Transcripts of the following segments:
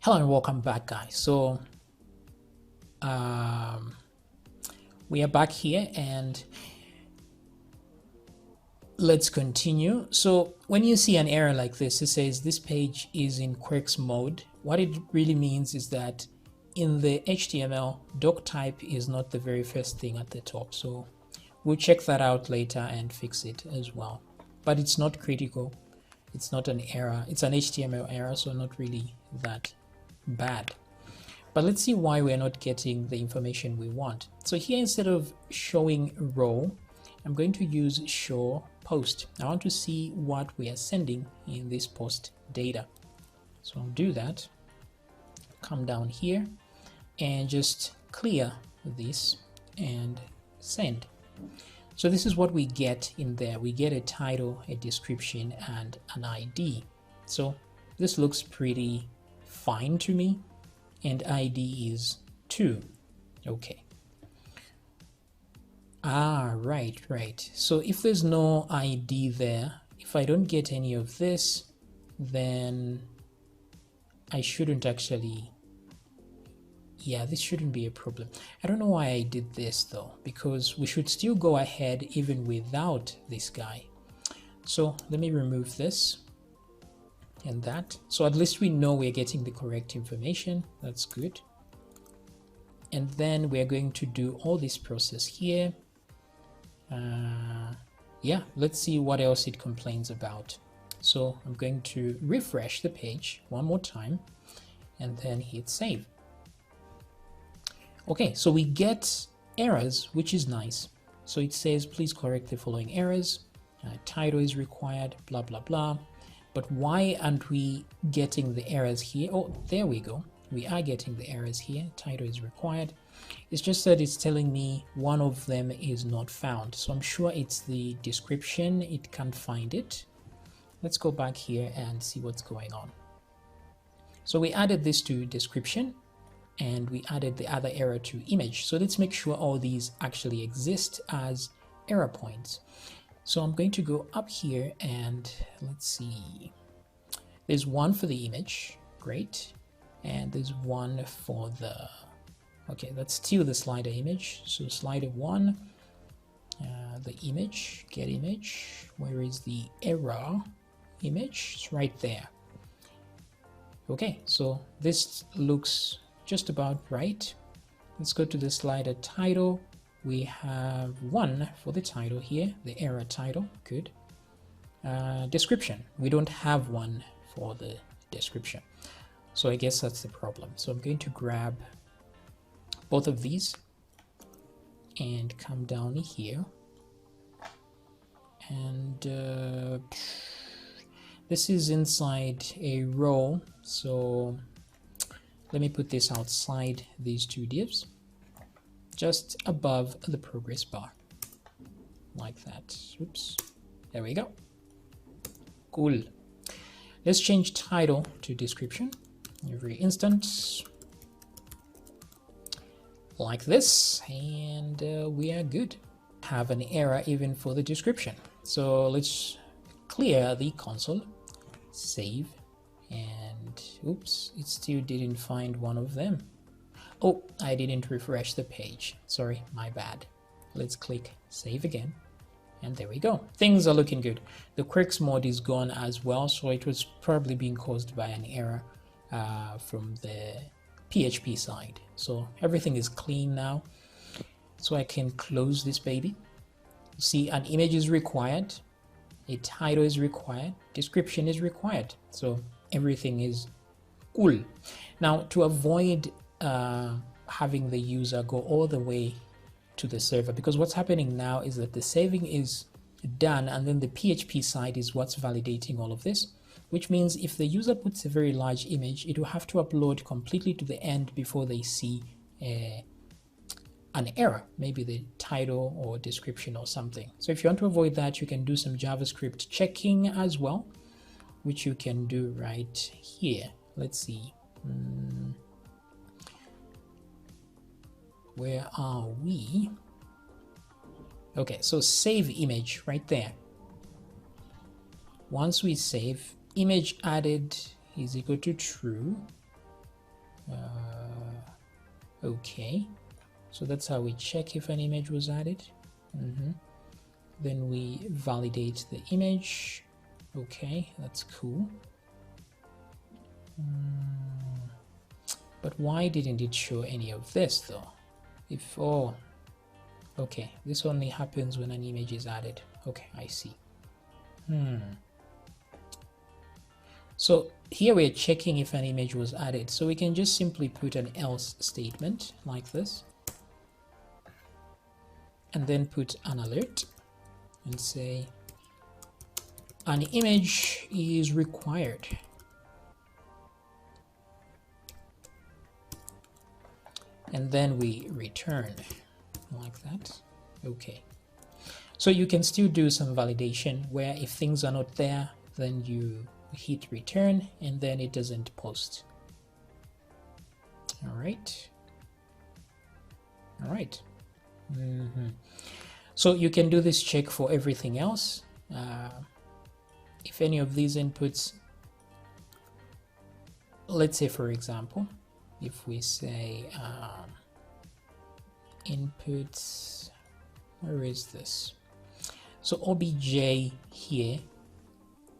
Hello and welcome back, guys. So we are back here and let's continue. So when you see an error like this, it says this page is in quirks mode. What it really means is that in the HTML, doc type is not the very first thing at the top. So we'll check that out later and fix it as well. But it's not critical. It's not an error. It's an HTML error, so not really that bad. But let's see why we're not getting the information we want. So here, instead of showing row, I'm going to use show post. I want to see what we are sending in this post data. So I'll do that. Come down here and just clear this and send. So this is what we get in there. We get a title, a description, and an ID. So this looks pretty fine to me, and ID is 2. Okay. Right. So if there's no ID there, if I don't get any of this, then I shouldn't actually, this shouldn't be a problem. I don't know why I did this though, because we should still go ahead even without this guy. So let me remove this and that. So at least we know we're getting the correct information. That's good. And then we're going to do all this process here. Let's see what else it complains about. So I'm going to refresh the page one more time and then hit save. Okay, so we get errors, which is nice. So it says, please correct the following errors. Title is required, blah, blah, blah. But why aren't we getting the errors here? Oh, there we go. We are getting the errors here. Title is required. It's just that it's telling me one of them is not found. So I'm sure it's the description. It can't find it. Let's go back here and see what's going on. So we added this to description and we added the other error to image. So let's make sure all these actually exist as error points. So I'm going to go up here and let's see. There's one for the image, great. And there's one for the, okay, that's still the slider image. So slider 1, the image, get image. Where is the error image? It's right there. Okay, so this looks just about right. Let's go to the slider title. We have one for the title here, the error title, good. Description, we don't have one for the description. So I guess that's the problem. So I'm going to grab both of these and come down here. And this is inside a row. So let me put this outside these two divs, just above the progress bar, like that. Oops, there we go. Cool. Let's change title to description every instance, like this, and we are good. Have an error even for the description. So let's clear the console, save, and oops, it still didn't find one of them. Oh, I didn't refresh the page. Sorry, my bad. Let's click save again. And there we go. Things are looking good. The quirks mode is gone as well. So it was probably being caused by an error from the PHP side. So everything is clean now. So I can close this baby. See, an image is required. A title is required. Description is required. So everything is cool. Now, to avoid having the user go all the way to the server, because what's happening now is that the saving is done and then the PHP side is what's validating all of this, which means if the user puts a very large image, it will have to upload completely to the end before they see an error, maybe the title or description or something. So if you want to avoid that, you can do some JavaScript checking as well, which you can do right here. Let's see. Where are we? Okay, so save image right there. Once we save, image added is equal to true. Okay, so that's how we check if an image was added. Then we validate the image. Okay, that's cool. But why didn't it show any of this though? Okay, this only happens when an image is added. Okay, I see. So here we're checking if an image was added. So we can just simply put an else statement like this, and then put an alert and say an image is required. And then we return like that. Okay. So you can still do some validation where if things are not there, then you hit return and then it doesn't post. All right. So you can do this check for everything else. If any of these inputs, let's say for example, if we say inputs, where is this? So obj here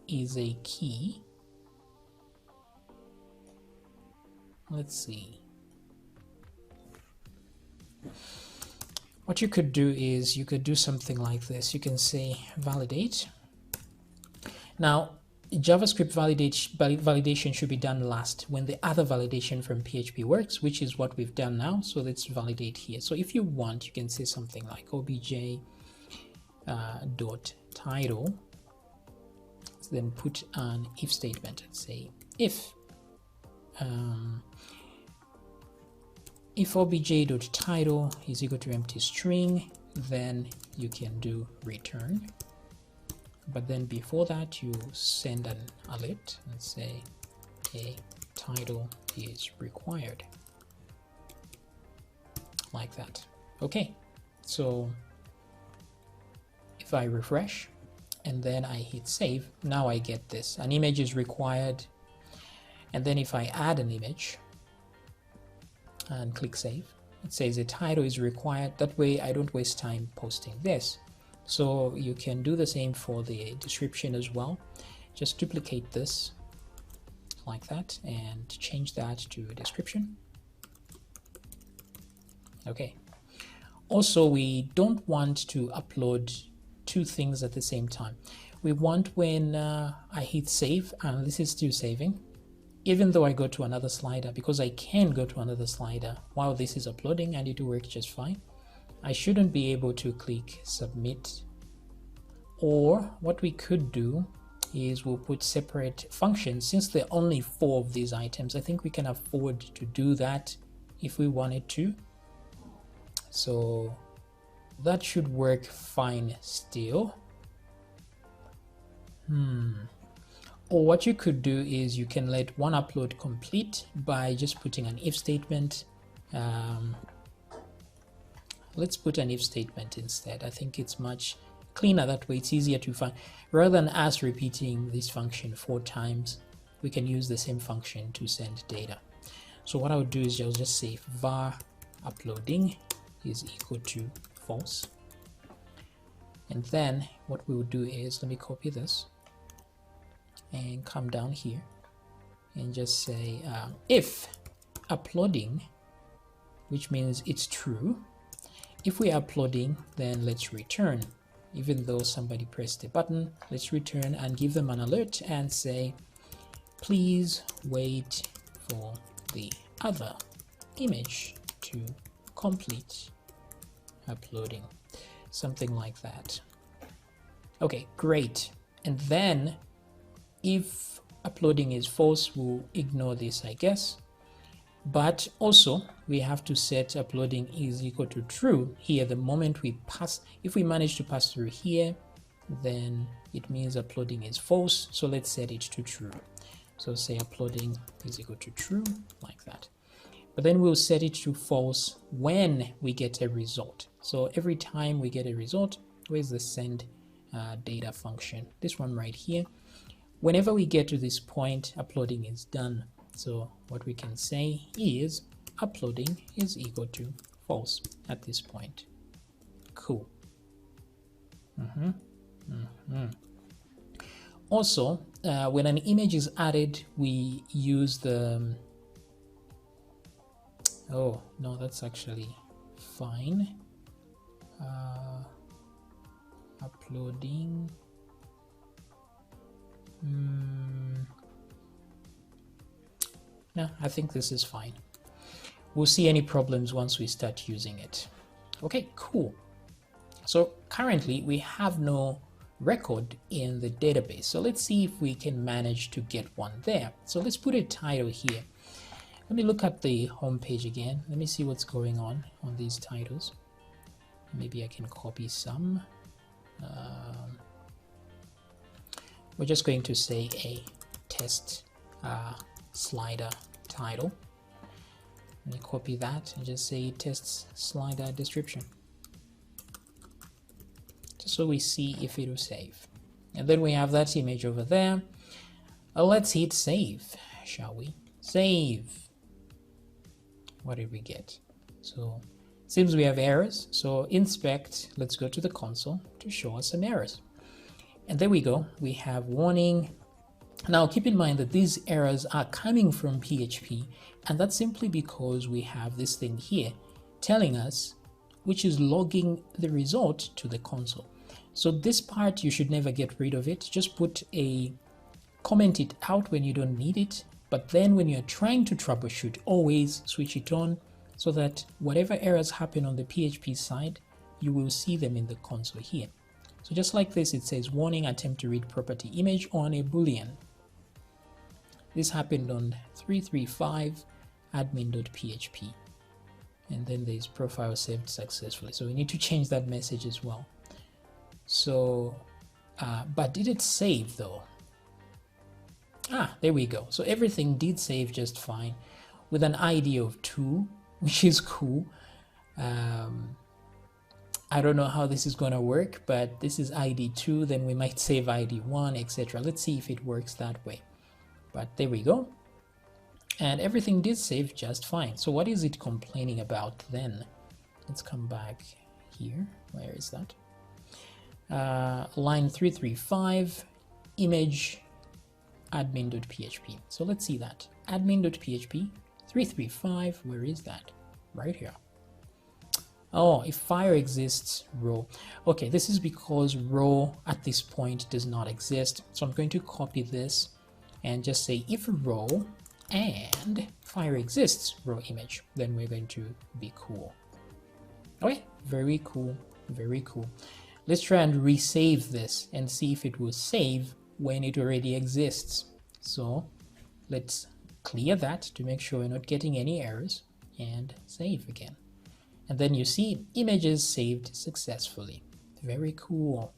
is a key. Let's see. What you could do is you could do something like this. You can say validate. Now JavaScript validation should be done last when the other validation from PHP works, which is what we've done now. So let's validate here. So if you want, you can say something like obj dot title, then put an if statement and say if obj dot title is equal to empty string, then you can do return. But then before that, you send an alert and say a title is required, like that. Okay, so if I refresh and then I hit save, now I get this. An image is required. And then if I add an image and click save, it says a title is required. That way I don't waste time posting this. So you can do the same for the description as well. Just duplicate this like that and change that to description. Okay. Also, we don't want to upload two things at the same time. We want when I hit save and this is still saving, even though I go to another slider, because I can go to another slider while this is uploading and it will work just fine. I shouldn't be able to click submit. Or what we could do is we'll put separate functions. Since there are only 4 of these items, I think we can afford to do that if we wanted to. So that should work fine still. Or what you could do is you can let one upload complete by just putting an if statement. Let's put an if statement instead. I think it's much cleaner that way. It's easier to find. Rather than us repeating this function 4 times, we can use the same function to send data. So what I would do is I'll just say var uploading is equal to false. And then what we would do is, let me copy this and come down here and just say if uploading, which means it's true. If we're uploading, then let's return. Even though somebody pressed the button, let's return and give them an alert and say, please wait for the other image to complete uploading. Something like that. Okay, great. And then if uploading is false, we'll ignore this, I guess. But also we have to set uploading is equal to true here. The moment we pass, if we manage to pass through here, then it means uploading is false. So let's set it to true. So say uploading is equal to true, like that. But then we'll set it to false when we get a result. So every time we get a result, where's the send data function? This one right here. Whenever we get to this point, uploading is done. So what we can say is uploading is equal to false at this point. Cool. Also, when an image is added, we use the oh no, that's actually fine. Uploading. No, I think this is fine. We'll see any problems once we start using it. Okay, cool. So currently we have no record in the database. So let's see if we can manage to get one there. So let's put a title here. Let me look at the home page again. Let me see what's going on these titles. Maybe I can copy some. We're just going to say a test slider title. Let me copy that and just say test slider description, just so we see if it will save. And then we have that image over there. Let's hit save, shall we? Save. What did we get? So it seems we have errors. So inspect, let's go to the console to show us some errors. And there we go, we have warning. Now keep in mind that these errors are coming from PHP, and that's simply because we have this thing here telling us, which is logging the result to the console. So this part, you should never get rid of it. Just comment it out when you don't need it. But then when you're trying to troubleshoot, always switch it on so that whatever errors happen on the PHP side, you will see them in the console here. So just like this, it says warning, attempt to read property image on a boolean. This happened on 335 admin.php. And then there's profile saved successfully. So we need to change that message as well. So, but did it save though? There we go. So everything did save just fine with an ID of 2, which is cool. I don't know how this is going to work, but this is ID 2, then we might save ID 1, etc. Let's see if it works that way. But there we go. And everything did save just fine. So what is it complaining about then? Let's come back here. Where is that? Line 335, image admin.php. So let's see that. Admin.php 335, where is that? Right here. Oh, if fire exists, row. Okay, this is because row at this point does not exist. So I'm going to copy this and just say if row and fire exists, row image, then we're going to be cool. Okay, very cool, very cool. Let's try and resave this and see if it will save when it already exists. So let's clear that to make sure we're not getting any errors and save again. And then you see images saved successfully. Very cool.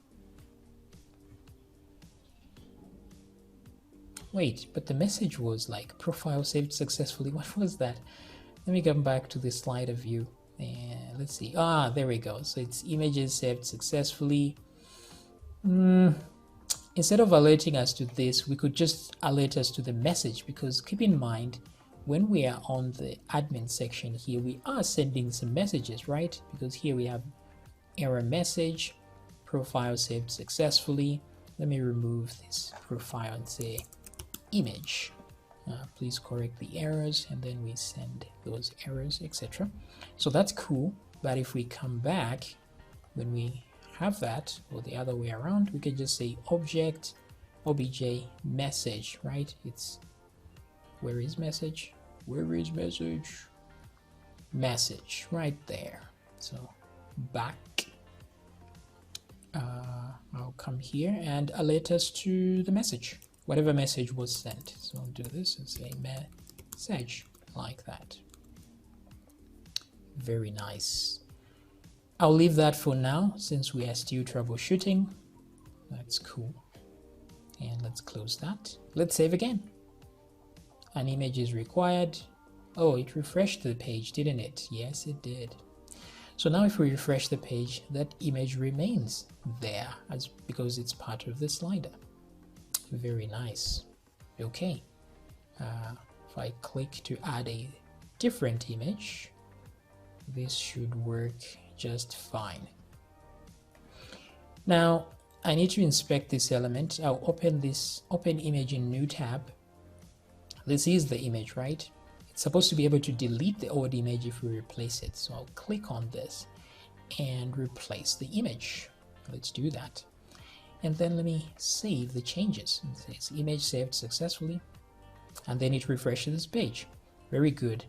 Wait, but the message was like profile saved successfully. What was that? Let me come back to the slider view and let's see. There we go. So it's images saved successfully. Instead of alerting us to this, we could just alert us to the message, because keep in mind, when we are on the admin section here, we are sending some messages, right? Because here we have error message, profile saved successfully. Let me remove this profile and say image. Please correct the errors, and then we send those errors, etc. So that's cool. But if we come back, when we have that, or the other way around, we can just say object obj message, right? It's where is message? Where is message? Message right there. So back. I'll come here and alert us to the message, whatever message was sent. So I'll do this and say message like that. Very nice. I'll leave that for now since we are still troubleshooting. That's cool. And let's close that. Let's save again. An image is required. Oh, it refreshed the page, didn't it? Yes, it did. So now if we refresh the page, that image remains there because it's part of the slider. Very nice. Okay. if I click to add a different image, this should work just fine. Now I need to inspect this element. I'll open image in new tab. This is the image, right? It's supposed to be able to delete the old image if we replace it. So I'll click on this and replace the image. Let's do that. And then let me save the changes. It says image saved successfully. And then it refreshes this page. Very good.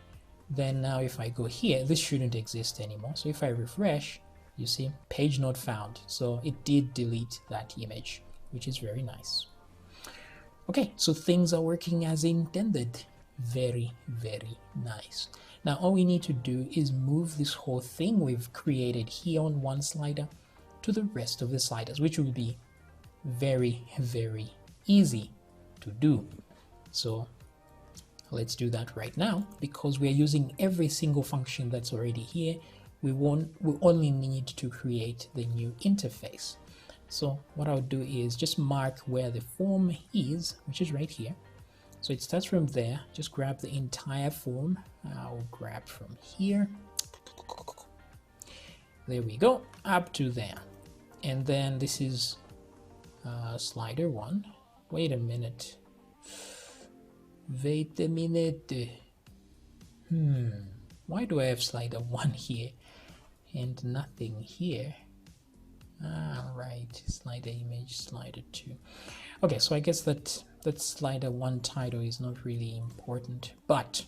Then now if I go here, this shouldn't exist anymore. So if I refresh, you see page not found. So it did delete that image, which is very nice. Okay, so things are working as intended. Very, very nice. Now all we need to do is move this whole thing we've created here on one slider to the rest of the sliders, which will be very, very easy to do. So let's do that right now. Because we're using every single function that's already here, we only need to create the new interface. So what I'll do is just mark where the form is, which is right here. So it starts from there. Just grab the entire form. I'll grab from here. There we go, up to there. And then this is slider 1. Wait a minute. Why do I have slider 1 here and nothing here? Right, slider image, slider 2. Okay, so I guess that slider 1 title is not really important, but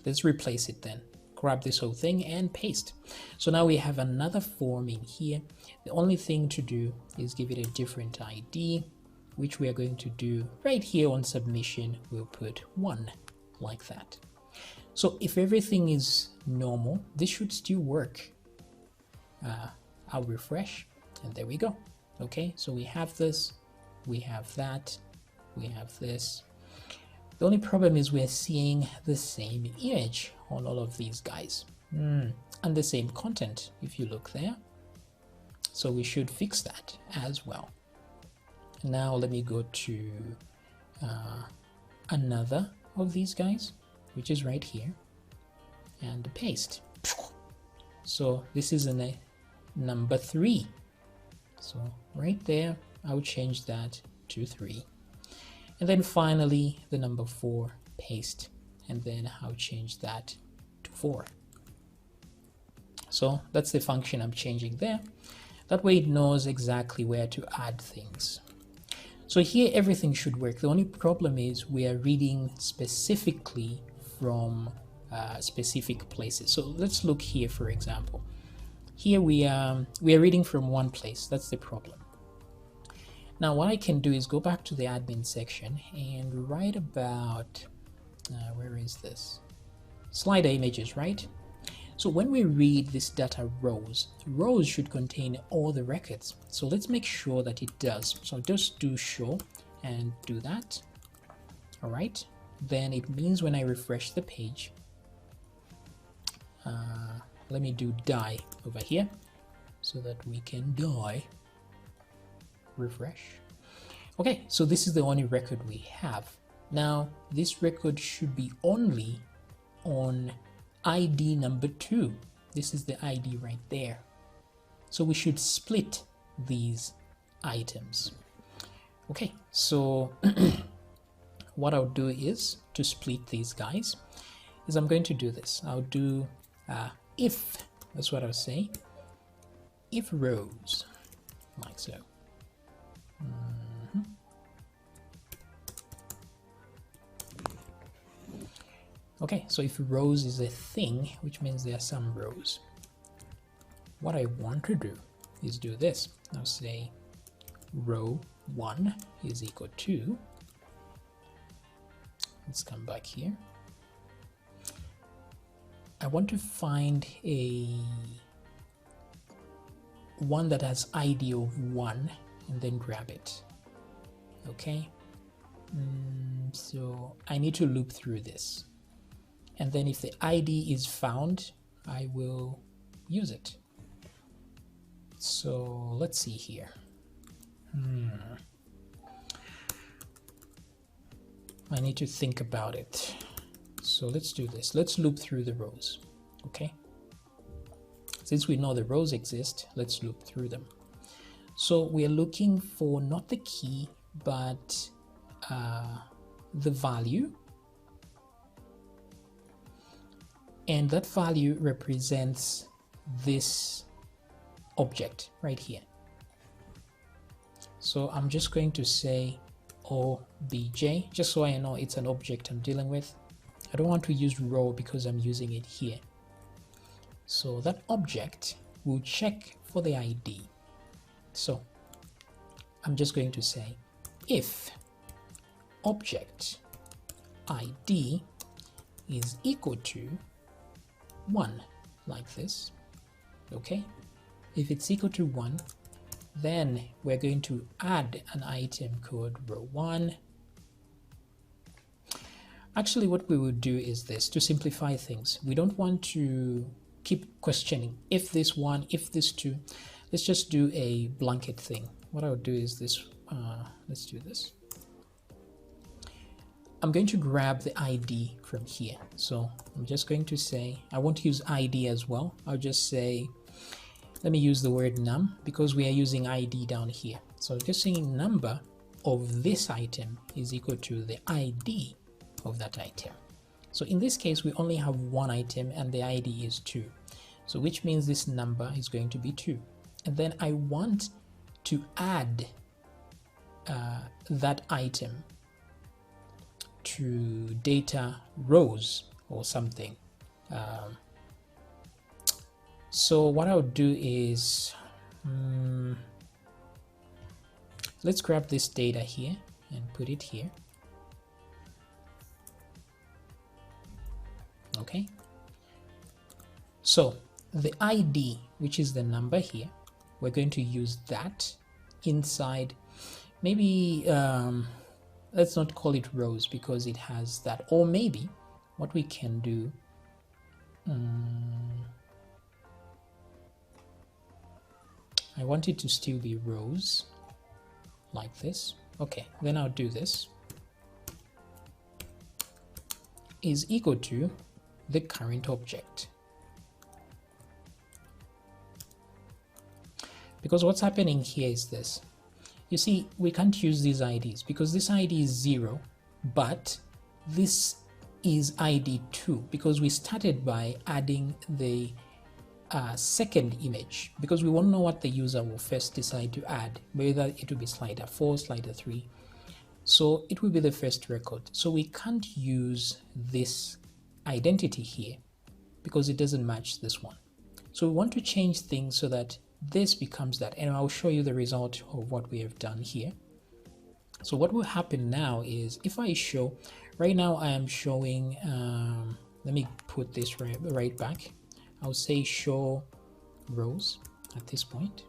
let's replace it then. Grab this whole thing and paste. So now we have another form in here. The only thing to do is give it a different ID, which we are going to do right here on submission. We'll put 1 like that. So if everything is normal, this should still work. I'll refresh and there we go. Okay, so we have this, we have that, we have this. The only problem is we're seeing the same image on all of these guys and the same content if you look there. So we should fix that as well. Now let me go to another of these guys, which is right here, and paste. So this is a number 3. So right there, I'll change that to 3. And then finally, the number 4, paste. And then I'll change that to 4. So that's the function I'm changing there. That way it knows exactly where to add things. So here everything should work. The only problem is we are reading specifically from specific places. So let's look here, for example. Here we are reading from one place. That's the problem. Now what I can do is go back to the admin section and write about where is this? Slider images, right? So when we read this data rows should contain all the records. So let's make sure that it does. So just do show and do that. All right. Then it means when I refresh the page, let me do die over here so that we can die. Refresh. Okay, so this is the only record we have. Now this record should be only on ID number 2. This is the ID right there. So we should split these items. Okay, so what I'll do is to split these guys is I'm going to do this. I'll do if, that's what I'll say, if rows, like so. Okay, so if rows is a thing, which means there are some rows. What I want to do is do this. I'll say row 1 is equal to, let's come back here. I want to find one that has ID of 1 and then grab it. Okay, so I need to loop through this. And then if the ID is found, I will use it. So let's see here. I need to think about it. So let's do this. Let's loop through the rows. Okay. Since we know the rows exist, let's loop through them. So we are looking for not the key, but the value. And that value represents this object right here. So I'm just going to say obj, just so I know it's an object I'm dealing with. I don't want to use row because I'm using it here. So that object will check for the ID. So I'm just going to say if object ID is equal to 1, like this. Okay, if it's equal to 1, then we're going to add an item called row 1. Actually, what we will do is this, to simplify things. We don't want to keep questioning if this 1, if this 2. Let's just do a blanket thing. What I'll do is this. Let's do this. I'm going to grab the ID from here. So I'm just going to say, I won't use ID as well. I'll just say, let me use the word num because we are using ID down here. So just saying number of this item is equal to the ID of that item. So in this case, we only have one item and the ID is 2. So which means this number is going to be 2. And then I want to add that item to data rows or something. So what I'll do is, let's grab this data here and put it here. Okay. So the ID, which is the number here, we're going to use that inside. Maybe let's not call it rows because it has that. Or maybe what we can do, I want it to still be rows like this. Okay, then I'll do this is equal to the current object. Because what's happening here is this. You see, we can't use these IDs because this ID is 0, but this is ID 2 because we started by adding the second image, because we want to know what the user will first decide to add, whether it will be slider 4, slider 3. So it will be the first record. So we can't use this identity here because it doesn't match this one. So we want to change things so that this becomes that, and I'll show you the result of what we have done here. So what will happen now is, if I show, right now I am showing, let me put this right back. I'll say show rows at this point.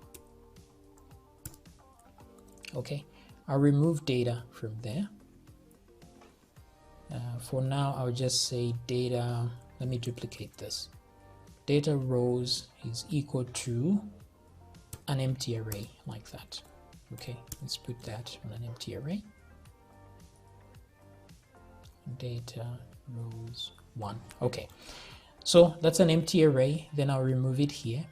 Okay, I'll remove data from there. For now, I'll just say data, let me duplicate this. Data rows is equal to an empty array like that. Okay, let's put that on an empty array. Data rows 1. Okay, so that's an empty array. Then I'll remove it here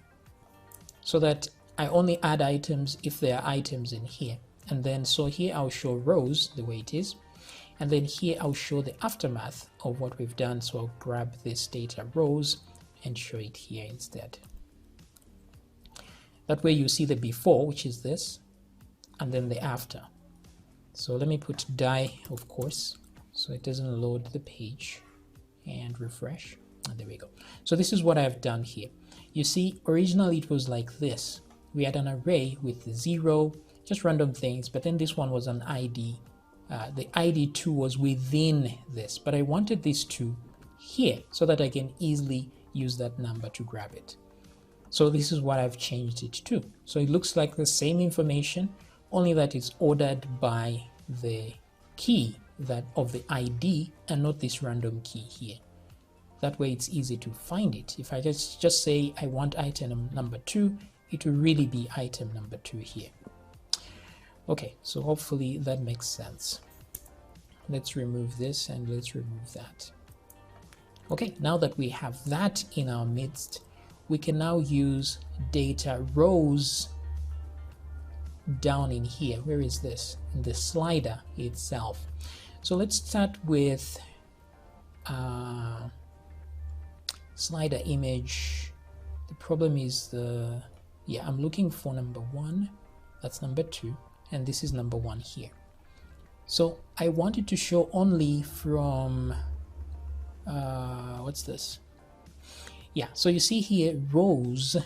so that I only add items if there are items in here. And then so here I'll show rows the way it is. And then here I'll show the aftermath of what we've done. So I'll grab this data rows and show it here instead. That way you see the before, which is this, and then the after. So let me put die, of course, so it doesn't load the page, and refresh. And there we go. So this is what I've done here. You see, originally it was like this. We had an array with 0, just random things, but then this one was an ID. The ID 2 was within this, but I wanted this 2 here so that I can easily use that number to grab it. So this is what I've changed it to. So it looks like the same information, only that it's ordered by the key that of the ID and not this random key here. That way it's easy to find it. If I just say I want item number 2, it will really be item number 2 here. Okay, so hopefully that makes sense. Let's remove this and let's remove that. Okay, now that we have that in our midst, we can now use data rows down in here. Where is this? In the slider itself. So let's start with slider image. The problem is I'm looking for number 1, that's number 2, and this is number 1 here. So I wanted to show only from what's this? Yeah, so you see here rows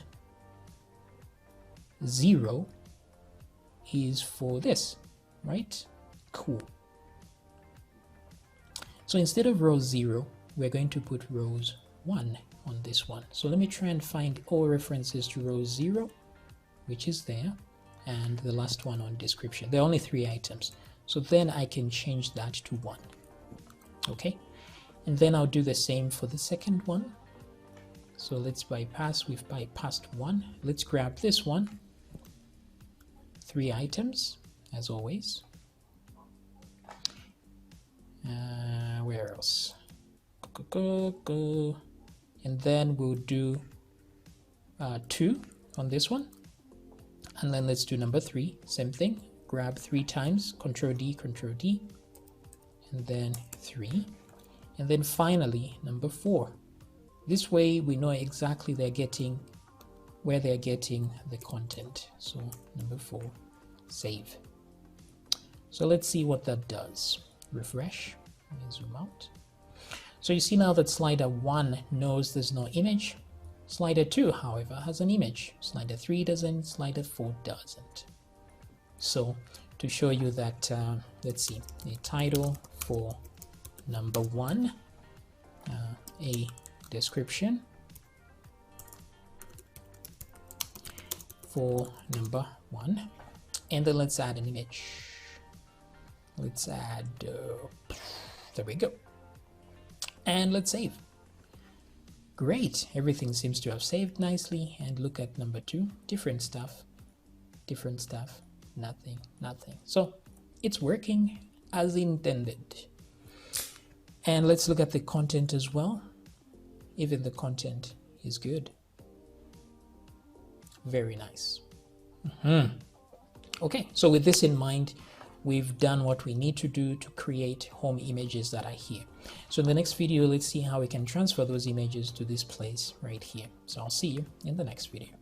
0 is for this, right? Cool. So instead of row 0, we're going to put rows 1 on this one. So let me try and find all references to row 0, which is there, and the last one on description. There are only 3 items. So then I can change that to 1. Okay, and then I'll do the same for the second one. So let's bypass, we've bypassed 1. Let's grab this one. 3 items, as always. Where else? Go. And then we'll do 2 on this one. And then let's do number 3, same thing. Grab 3 times, Control D, and then 3. And then finally, number 4. This way we know exactly where they're getting the content. So number 4, save. So let's see what that does. Refresh, let me zoom out. So you see now that slider 1 knows there's no image. Slider 2, however, has an image. Slider 3 doesn't, slider 4 doesn't. So to show you that, let's see, a title for number 1, a description for number 1, and then let's add an image. Let's add, there we go. And let's save. Great, everything seems to have saved nicely. And look at number 2, different stuff, nothing. So it's working as intended. And let's look at the content as well. Even the content is good. Very nice. Okay, so with this in mind, we've done what we need to do to create home images that are here. So in the next video, let's see how we can transfer those images to this place right here. So I'll see you in the next video.